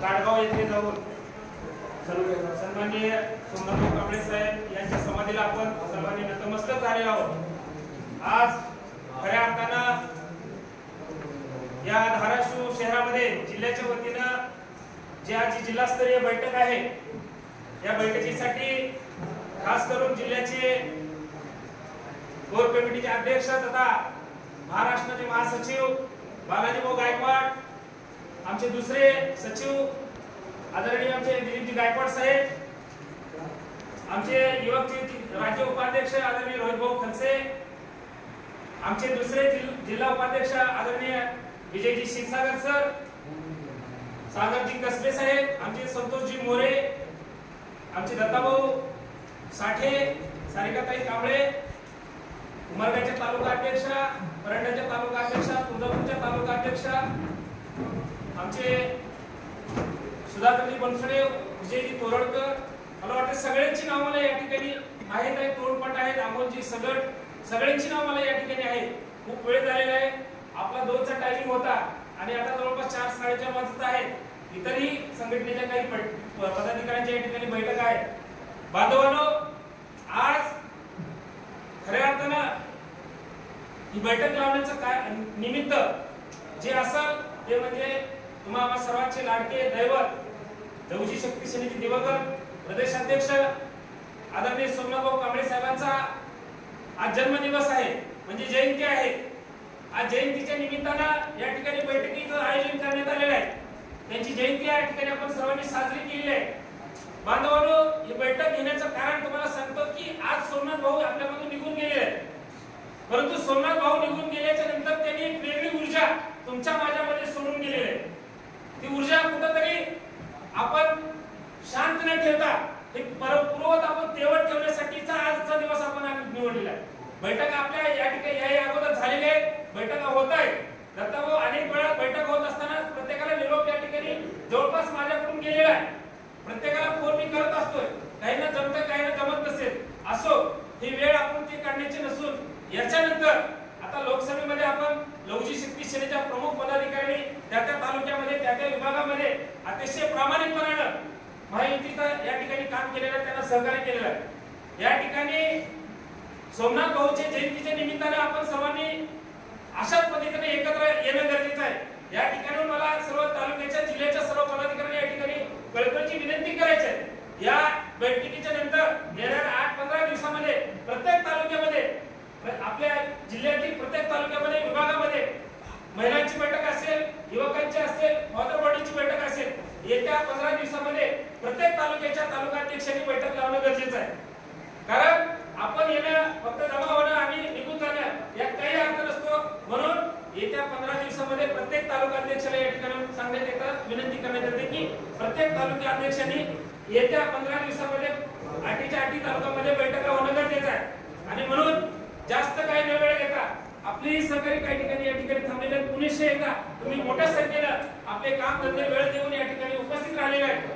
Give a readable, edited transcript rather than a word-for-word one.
गाडगाव येथे जाऊन सन्माननीय सोमनाथ कांबळे साहेब यांच्या समाधीला आपण सर्वांनी नतमस्तक झालेलो आहोत। आज खऱ्या अर्थानं या धाराशिव शहरामध्ये जिल्ह्याच्या वतीनं जी आज जिल्हास्तरीय बैठक आहे, या बैठकीसाठी खास करून जिल्ह्याचे कोर कमिटीचे अध्यक्ष तथा महाराष्ट्राचे महासचिव बालाजी भाऊ गायकवाड, आमचे दुसरे सचिव आदरणीय आमचे दिलीपजी गायकवाड साहेब, आमचे युवकचे राज्य उपाध्यक्ष आदरणीय रोहित भाऊ खलसे, आमचे दुसरे जिल्हा उपाध्यक्ष आदरणीय विजयजी क्षीरसागर सर, सागरजी कसबे साहेब, आमचे संतोषजी मोरे, आमचे दत्ताभाऊ साठे, सारिकाताई कांबळे, उमरगाच्या तालुका अध्यक्ष, परंड्याच्या तालुका अध्यक्ष, तुळजापूरच्या तालुका अध्यक्ष, आमचे सुधाकरजी बनसोडे, विजयजी तोरडकर, मला वाटतं सगळ्यांची नाव मला या ठिकाणी आहेत, तोंडपट आहेत, अमोलजी सगळ सगळ्यांची नाव मला या ठिकाणी आहे। खूप वेळ झालेला आहे, आपला 2चा टायमिंग होता आणि आता जवळपास 4 साडेचार वाजत आहेत। इतरही संघटनेच्या काही पदाधिकाऱ्यांच्या या ठिकाणी बैठक आहे। बांधवांनो, आज खऱ्या अर्थानं ही बैठक लावण्याचं काय निमित्त जे असेल ते म्हणजे तुम्हा सर्वांचे लाडके दैवत लघुजी शक्ती सेनेचे दिवंगत प्रदेश अध्यक्ष आदरणीय सोमनाथ कांबळे साहेबांचा आज जन्मदिवस आहे, म्हणजे जयंती आहे। आज जयंतीच्या निमित्तानं या ठिकाणी बैठकीचं आयोजन करण्यात आलेलं आहे। त्यांची जयंती या ठिकाणी आपण सर्वांनी साजरी केलेली आहे। बांधवांनो, ही बैठक घेण्याचं कारण तुम्हाला सांगतो की आज सोमनाथ भाऊ आपल्यामधून निघून गेलेले आहेत, परंतु सोमनाथ भाऊ निघून गेल्याच्या नंतर त्यांनी एक वेगळी ऊर्जा तुमच्या माझ्यामध्ये सोडून गेलेली आहे। ती ऊर्जा कुठेतरी आपण शांत न ठेवता हे पूर्ववत आपण तेवढ ठेवण्यासाठीचा आजचा दिवस आपण निवडलेला आहे। बैठक आपल्या या ठिकाणी या अगोदर झालेले बैठका होत आहेत। दत्ताभाऊ अनेक वेळा बैठक होत असताना प्रत्येकाला निरोप या ठिकाणी जवळपास माझ्याकडून गेलेला आहे। प्रत्येकाला फोन मी करत असतोय, काहींना जमतं काहींना जमत नसेल, असो ही वेळ आपण ती काढण्याची नसून याच्यानंतर आता लोकसभेमध्ये आपण लघुजी शक्ती सेनेच्या प्रमुख पदाधिकारी त्या तालुक्यामध्ये त्या विभागामध्ये अतिशय प्रामाणिकपणाने महायुतीचं या ठिकाणी काम केलेलं आहे, त्यांना सहकार्य केलेलं आहे। या ठिकाणी सोमनाथ भाऊच्या जयंतीच्या निमित्ताने आपण सर्वांनी अशाच पद्धतीने एकत्र येणं गरजेचं आहे। या ठिकाणी मला सर्व तालुक्याच्या जिल्ह्याच्या सर्व पदाधिकाऱ्यांनी या ठिकाणी कळकळीची विनंती करायची आहे। या बैठकीच्या नंतर येणाऱ्या 8-15 दिवसामध्ये प्रत्येक तालुक्यामध्ये आपल्या जिल्ह्यातील प्रत्येक तालुक्यामध्ये विभागामध्ये महिलांची बैठक असेल, युवकांची असेल, फॉदर बॉडीची बैठक असेल, येत्या 15 दिवसामध्ये प्रत्येक तालुक्याच्या तालुका अध्यक्षांनी बैठक लावणं गरजेचं आहे। कारण आपण येणं फक्त जमा होणं आणि निघून जाणं यात काही अर्थ नसतो, म्हणून येत्या 15 दिवसामध्ये प्रत्येक तालुका अध्यक्षाला या ठिकाणी सांगण्यात येतं, विनंती करण्यात येते की प्रत्येक तालुका अध्यक्षांनी येत्या 15 दिवसामध्ये 8च्या 8 तालुक्यामध्ये बैठका होणं गरजेचं आहे। आणि म्हणून जास्त काही न वेळ घेता आपली सहकारी काही ठिकाणी या ठिकाणी थांबलेले पुणे एकदा तुम्ही मोठ्या संख्येनं आपले काम धंदे वेळ देऊन या ठिकाणी उपस्थित राहिलेले आहेत।